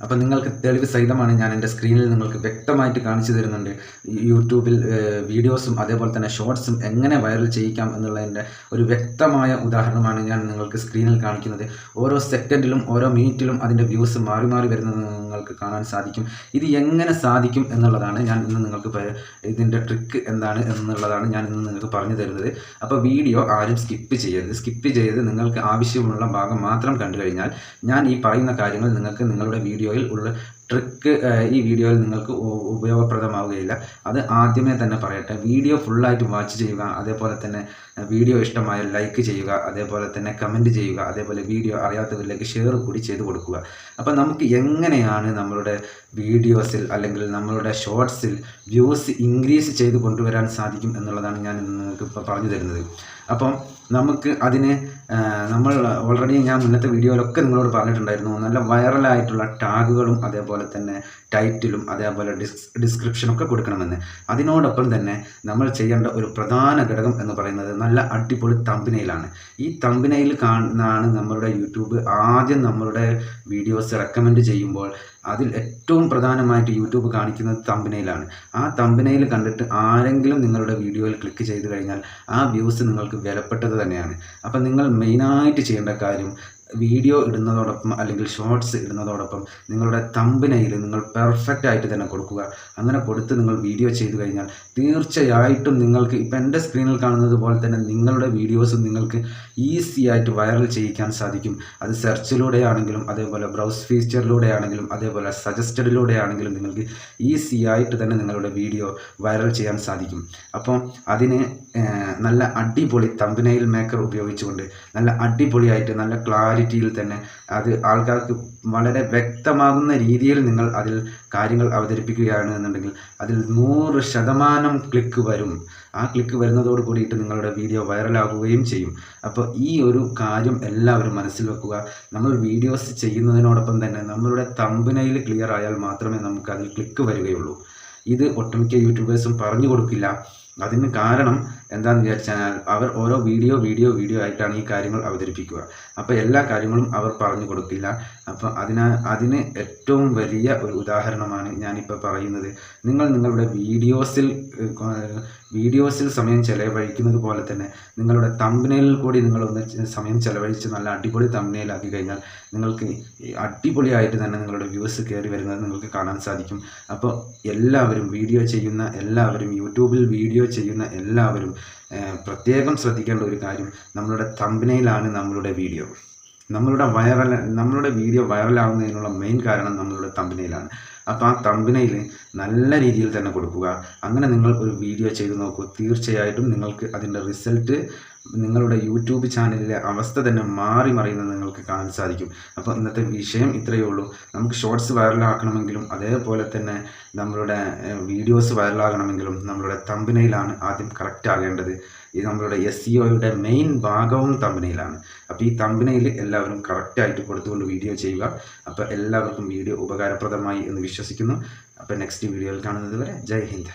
അപ്പോൾ നിങ്ങൾക്ക് തെളിവ് സഹിതമാണ് ഞാൻ എൻ്റെ സ്ക്രീനിൽ നിങ്ങൾക്ക് വ്യക്തമായിട്ട് കാണിച്ചു തരുന്നുണ്ട്. യൂട്യൂബിൽ വീഡിയോസും അതേപോലെ തന്നെ ഷോർട്സും എങ്ങനെ വൈറൽ ചെയ്യിക്കാം എന്നുള്ളതിൻ്റെ ഒരു വ്യക്തമായ ഉദാഹരണമാണ് ഞാൻ നിങ്ങൾക്ക് സ്ക്രീനിൽ കാണിക്കുന്നത്. ഓരോ സെക്കൻഡിലും ഓരോ മിനിറ്റിലും അതിൻ്റെ വ്യൂസ് മാറി മാറി വരുന്നത് നിങ്ങൾക്ക് കാണാൻ സാധിക്കും. ഇത് എങ്ങനെ സാധിക്കും എന്നുള്ളതാണ് ഞാൻ ഇന്ന് നിങ്ങൾക്ക് ഇതിൻ്റെ ട്രിക്ക് എന്താണ് എന്നുള്ളതാണ് ഞാൻ ഇന്ന് നിങ്ങൾക്ക് പറഞ്ഞു തരുന്നത്. അപ്പോൾ വീഡിയോ ആരും സ്കിപ്പ് ചെയ്യരുത്. സ്കിപ്പ് ചെയ്ത് നിങ്ങൾക്ക് ആവശ്യമുള്ള ഭാഗം മാത്രം കണ്ടു കഴിഞ്ഞാൽ ഞാൻ ഈ പറയുന്ന കാര്യങ്ങൾ നിങ്ങൾക്ക് നിങ്ങളുടെ വീഡിയോയിൽ ഉള്ള ട്രിക്ക് ഈ വീഡിയോയിൽ നിങ്ങൾക്ക് ഉപയോഗപ്രദമാവുകയില്ല. അത് ആദ്യമേ തന്നെ പറയട്ടെ, വീഡിയോ ഫുള്ളായിട്ട് വാച്ച് ചെയ്യുക. അതേപോലെ തന്നെ വീഡിയോ ഇഷ്ടമായ ലൈക്ക് ചെയ്യുക, അതേപോലെ തന്നെ കമൻറ്റ് ചെയ്യുക, അതേപോലെ വീഡിയോ അറിയാത്തവരിലേക്ക് ഷെയർ കൂടി ചെയ്ത് കൊടുക്കുക. അപ്പോൾ നമുക്ക് എങ്ങനെയാണ് നമ്മളുടെ വീഡിയോസിൽ അല്ലെങ്കിൽ നമ്മളുടെ ഷോർട്സിൽ വ്യൂസ് ഇൻക്രീസ് ചെയ്ത് കൊണ്ടുവരാൻ സാധിക്കും എന്നുള്ളതാണ് ഞാൻ നിങ്ങൾക്ക് ഇപ്പോൾ പറഞ്ഞു തരുന്നത്. അപ്പം നമുക്ക് അതിന് നമ്മൾ ഓൾറെഡി ഞാൻ മുന്നത്തെ വീഡിയോയിലൊക്കെ നിങ്ങളോട് പറഞ്ഞിട്ടുണ്ടായിരുന്നു, നല്ല വൈറലായിട്ടുള്ള ടാഗുകളും അതേപോലെ തന്നെ ടൈറ്റിലും അതേപോലെ ഡിസ്ക്രിപ്ഷനൊക്കെ കൊടുക്കണമെന്ന്. അതിനോടൊപ്പം തന്നെ നമ്മൾ ചെയ്യേണ്ട ഒരു പ്രധാന ഘടകം എന്ന് പറയുന്നത് നല്ല അടിപൊളി തമ്പനെയിലാണ്. ഈ തമ്പനെയിൽ കാണുന്നതാണ് നമ്മളുടെ യൂട്യൂബ് ആദ്യം നമ്മളുടെ വീഡിയോസ് റെക്കമെൻഡ് ചെയ്യുമ്പോൾ അതിൽ ഏറ്റവും പ്രധാനമായിട്ട് യൂട്യൂബ് കാണിക്കുന്നത് തമ്പനെയിലാണ്. ആ തമ്പനെയിൽ കണ്ടിട്ട് ആരെങ്കിലും നിങ്ങളുടെ വീഡിയോയിൽ ക്ലിക്ക് ചെയ്ത് കഴിഞ്ഞാൽ ആ വ്യൂസ് നിങ്ങൾക്ക് വിലപ്പെട്ടത് തന്നെയാണ്. അപ്പം നിങ്ങൾ മെയിനായിട്ട് ചെയ്യേണ്ട കാര്യം, വീഡിയോ ഇടുന്നതോടൊപ്പം അല്ലെങ്കിൽ ഷോർട്സ് ഇടുന്നതോടൊപ്പം നിങ്ങളുടെ തമ്പനെയിൽ നിങ്ങൾ പെർഫെക്റ്റ് ആയിട്ട് തന്നെ കൊടുക്കുക. അങ്ങനെ കൊടുത്ത് നിങ്ങൾ വീഡിയോ ചെയ്തു കഴിഞ്ഞാൽ തീർച്ചയായിട്ടും നിങ്ങൾക്ക് ഇപ്പം എൻ്റെ സ്ക്രീനിൽ കാണുന്നത് പോലെ തന്നെ നിങ്ങളുടെ വീഡിയോസും നിങ്ങൾക്ക് ഈസി ആയിട്ട് വൈറൽ ചെയ്യിക്കാൻ സാധിക്കും. അത് സെർച്ചിലൂടെ ആണെങ്കിലും അതേപോലെ ബ്രൗസ് ഫീച്ചറിലൂടെ ആണെങ്കിലും അതേപോലെ സജസ്റ്റഡിലൂടെ ആണെങ്കിലും നിങ്ങൾക്ക് ഈസി ആയിട്ട് തന്നെ നിങ്ങളുടെ വീഡിയോ വൈറൽ ചെയ്യാൻ സാധിക്കും. അപ്പോൾ അതിന് നല്ല അടിപൊളി തമ്പനെയിൽ മേക്കർ ഉപയോഗിച്ചുകൊണ്ട് നല്ല അടിപൊളിയായിട്ട് നല്ല ക്ലാരിറ്റിയിൽ തന്നെ അത് ആൾക്കാർക്ക് വളരെ വ്യക്തമാകുന്ന രീതിയിൽ നിങ്ങൾ അതിൽ കാര്യങ്ങൾ അവതരിപ്പിക്കുകയാണ് എന്നുണ്ടെങ്കിൽ അതിൽ 100% ക്ലിക്ക് വരും. ആ ക്ലിക്ക് വരുന്നതോട് കൂടിയിട്ട് നിങ്ങളുടെ വീഡിയോ വൈറലാകുകയും ചെയ്യും. അപ്പോൾ ഈ ഒരു കാര്യം എല്ലാവരും മനസ്സിൽ വെക്കുക. നമ്മൾ വീഡിയോസ് ചെയ്യുന്നതിനോടൊപ്പം തന്നെ നമ്മളുടെ തമ്പനെയിൽ ക്ലിയർ ആയാൽ മാത്രമേ നമുക്ക് അതിൽ ക്ലിക്ക് വരികയുള്ളൂ. ഇത് ഒട്ടുമിക്ക യൂട്യൂബേഴ്സും പറഞ്ഞു കൊടുക്കില്ല. അതിന് കാരണം എന്താണെന്ന് വിചാരിച്ചാൽ അവർ ഓരോ വീഡിയോ ആയിട്ടാണ് ഈ കാര്യങ്ങൾ അവതരിപ്പിക്കുക. അപ്പോൾ എല്ലാ കാര്യങ്ങളും അവർ പറഞ്ഞു കൊടുക്കില്ല. അപ്പോൾ അതിന് ഏറ്റവും വലിയ ഒരു ഉദാഹരണമാണ് ഞാനിപ്പോൾ പറയുന്നത്. നിങ്ങൾ നിങ്ങളുടെ വീഡിയോസിൽ സമയം ചെലവഴിക്കുന്നത് പോലെ തന്നെ നിങ്ങളുടെ തമ്പനെയിലിൽ കൂടി നിങ്ങളൊന്ന് സമയം ചെലവഴിച്ച് നല്ല അടിപൊളി തമ്പനെയിലാക്കി കഴിഞ്ഞാൽ നിങ്ങൾക്ക് അടിപൊളിയായിട്ട് തന്നെ നിങ്ങളുടെ വ്യൂസ് കയറി വരുന്നത് നിങ്ങൾക്ക് കാണാൻ സാധിക്കും. അപ്പോൾ എല്ലാവരും യൂട്യൂബിൽ വീഡിയോ ചെയ്യുന്ന എല്ലാവരും പ്രത്യേകം ശ്രദ്ധിക്കേണ്ട ഒരു കാര്യം, നമ്മളുടെ തമ്പനെയിലാണ് നമ്മളുടെ വീഡിയോ വൈറലാവുന്നതിനുള്ള മെയിൻ കാരണം നമ്മളുടെ തമ്പനെയിലാണ്. അപ്പോൾ ആ തമ്പനെയിൽ നല്ല രീതിയിൽ തന്നെ കൊടുക്കുക. അങ്ങനെ നിങ്ങൾ ഒരു വീഡിയോ ചെയ്ത് നോക്കൂ. തീർച്ചയായിട്ടും നിങ്ങൾക്ക് അതിൻ്റെ റിസൾട്ട് നിങ്ങളുടെ യൂട്യൂബ് ചാനലിലെ അവസ്ഥ തന്നെ മാറി മറിയുന്നത് നിങ്ങൾക്ക് കാണാൻ സാധിക്കും. അപ്പോൾ ഇന്നത്തെ വിഷയം ഇത്രയേ ഉള്ളൂ. നമുക്ക് ഷോർട്സ് വൈറലാക്കണമെങ്കിലും അതേപോലെ തന്നെ നമ്മളുടെ വീഡിയോസ് വൈറലാകണമെങ്കിലും നമ്മളുടെ തമ്പനെയിലാണ് ആദ്യം കറക്റ്റ് ആകേണ്ടത്. ഇത് നമ്മളുടെ SEOയുടെ മെയിൻ ഭാഗവും തമ്പനെയിലാണ്. അപ്പോൾ ഈ തമ്പനെയിൽ എല്ലാവരും കറക്റ്റായിട്ട് കൊടുത്തുകൊണ്ട് വീഡിയോ ചെയ്യുക. അപ്പോൾ എല്ലാവർക്കും വീഡിയോ ഉപകാരപ്രദമായി എന്ന് വിശ്വസിക്കുന്നു. അപ്പോൾ നെക്സ്റ്റ് വീഡിയോയിൽ കാണുന്നത് വരെ ജയ് ഹിന്ദ്.